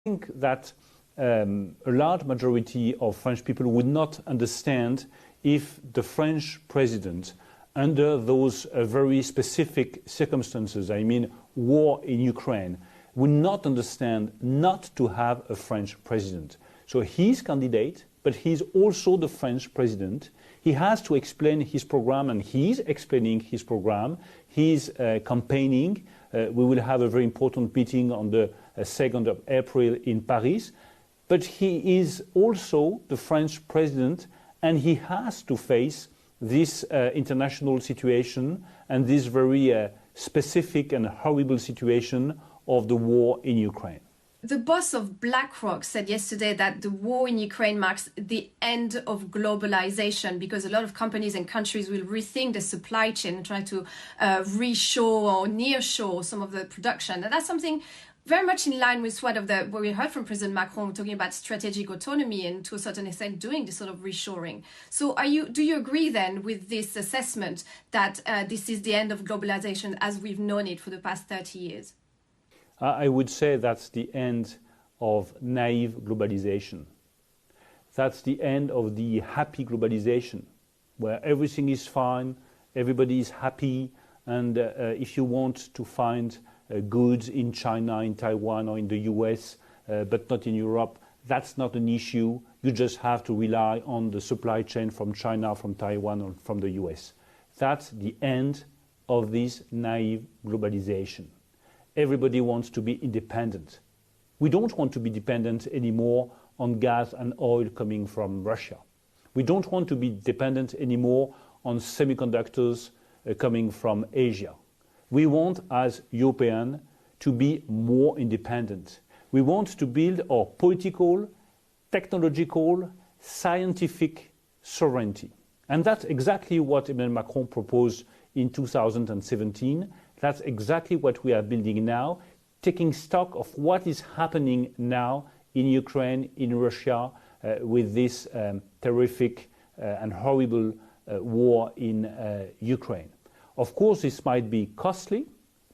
think that a large majority of French people would not understand if the French president, under those very specific circumstances, I mean war in Ukraine, would not understand not to have a French president. So he's candidate, but he's also the French president. He has to explain his program, and he's explaining his program. He's campaigning. We will have a very important meeting on the 2nd of April in Paris. But he is also the French president, and he has to face this international situation and this very specific and horrible situation of the war in Ukraine. The boss of BlackRock said yesterday that the war in Ukraine marks the end of globalization because a lot of companies and countries will rethink the supply chain and try to reshore or nearshore some of the production. And that's something very much in line with what we heard from President Macron talking about strategic autonomy and to a certain extent doing this sort of reshoring. So do you agree then with this assessment that this is the end of globalization as we've known it for the past 30 years? I would say that's the end of naive globalization. That's the end of the happy globalization, where everything is fine, everybody is happy, and if you want to find goods in China, in Taiwan, or in the US, but not in Europe, that's not an issue. You just have to rely on the supply chain from China, from Taiwan, or from the US. That's the end of this naive globalization. Everybody wants to be independent. We don't want to be dependent anymore on gas and oil coming from Russia. We don't want to be dependent anymore on semiconductors coming from Asia. We want, as Europeans, to be more independent. We want to build our political, technological, scientific sovereignty. And that's exactly what Emmanuel Macron proposed in 2017. That's exactly what we are building now, taking stock of what is happening now in Ukraine, in Russia, with this terrific and horrible war in Ukraine. Of course, this might be costly,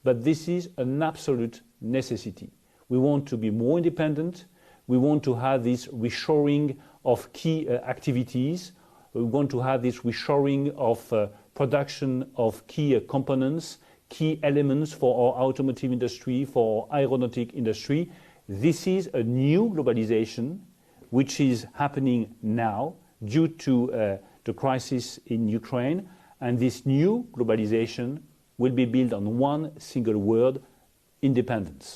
but this is an absolute necessity. We want to be more independent. We want to have this reshoring of key activities. We want to have this reshoring of production of key components, key elements for our automotive industry, for our aeronautic industry. This is a new globalization which is happening now due to the crisis in Ukraine. And this new globalization will be built on one single word: independence.